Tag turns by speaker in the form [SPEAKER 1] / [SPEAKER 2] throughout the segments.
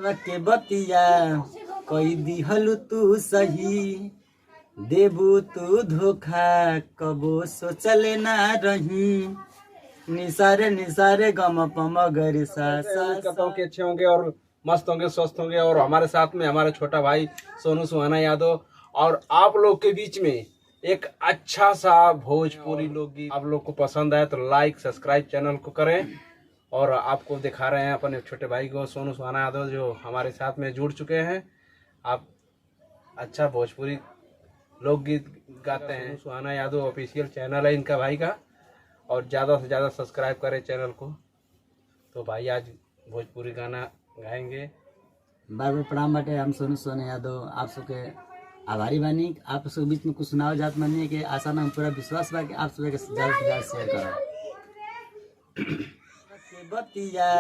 [SPEAKER 1] के बतिया कई दिहलु तू सही, देबू तू धोखा कबो सोचले ना रही। निसारे निसारे गम पम गरी सा
[SPEAKER 2] करता हूँ कि अच्छे होंगे और मस्त होंगे, स्वस्थ होंगे। और हमारे साथ में हमारे छोटा भाई सोनू सुहाना यादव, और आप लोग के बीच में एक अच्छा सा भोजपुरी लोकगीत आप लोग को पसंद आए तो लाइक सब्सक्राइब चैनल को करें। और आपको दिखा रहे हैं अपने छोटे भाई को सोनू सुहाना यादव जो हमारे साथ में जुड़ चुके हैं। आप अच्छा भोजपुरी लोकगीत गाते हैं। सुहाना यादव ऑफिशियल चैनल है इनका भाई का, और ज़्यादा से ज़्यादा सब्सक्राइब करें चैनल को। तो भाई आज भोजपुरी गाना गाएंगे।
[SPEAKER 1] बार बार प्रणाम बाटे। हम सोनू सुहाना यादव आप सबके आभारी बानी। आप सबके बीच में कुछ सुनाव जात मानिए कि आशा ना पूरा विश्वास बा कि आप सबके ज़्यादा से ज़्यादा शेयर करें। के बतिया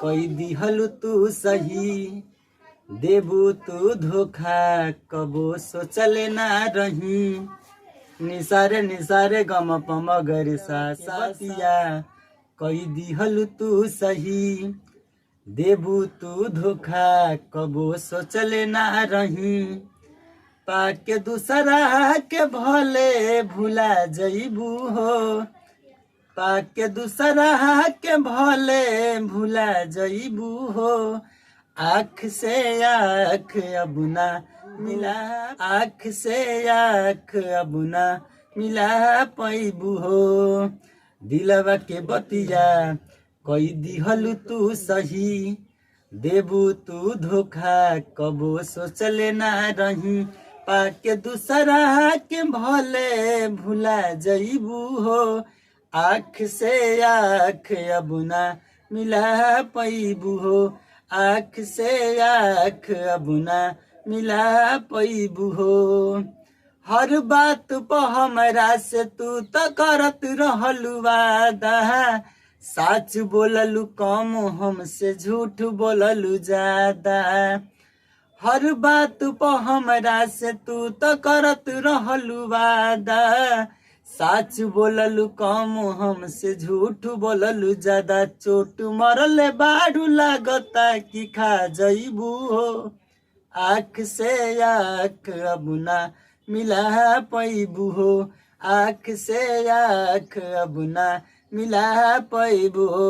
[SPEAKER 1] कई दिहलु तू सही, देबू तू धोखा कबो सोचले ना रही। निसारे निसारे गम पम गरी सा बतिया कई दिहलु तू सही, देबू तू धोखा कबो सोचले ना रही। पाके दूसरा के भले भुला जईबू हो, पाके दूसरा के भले भुला जईबू हो। आँख से आँख अब ना मिला, आँख से आँख अब ना मिला पैबू हो। दिलवा के बतिया कई दिहलु तू सही, देबू तू धोखा कबो सोचले ना रही। पाके दूसरा के भले भुला जईबू हो। आँख से आँख अब ना मिला पैबू हो, आँख से आँख अब ना मिला पैबू हो। हर बात पर हमरा से तू तो करत रहलू वादा, सच बोललू कम हमसे झूठ बोललू ज्यादा। हर बात पर हमरा से तू तो करत रहलू वादा, सच बोललू कम हमसे झूठ बोललू ज्यादा। चोट मरले बाड़ू लागता कि खा जईबू हो। आँख से आँख अब ना मिला पैबू हो, आँख से आँख अब ना मिला पैबू हो।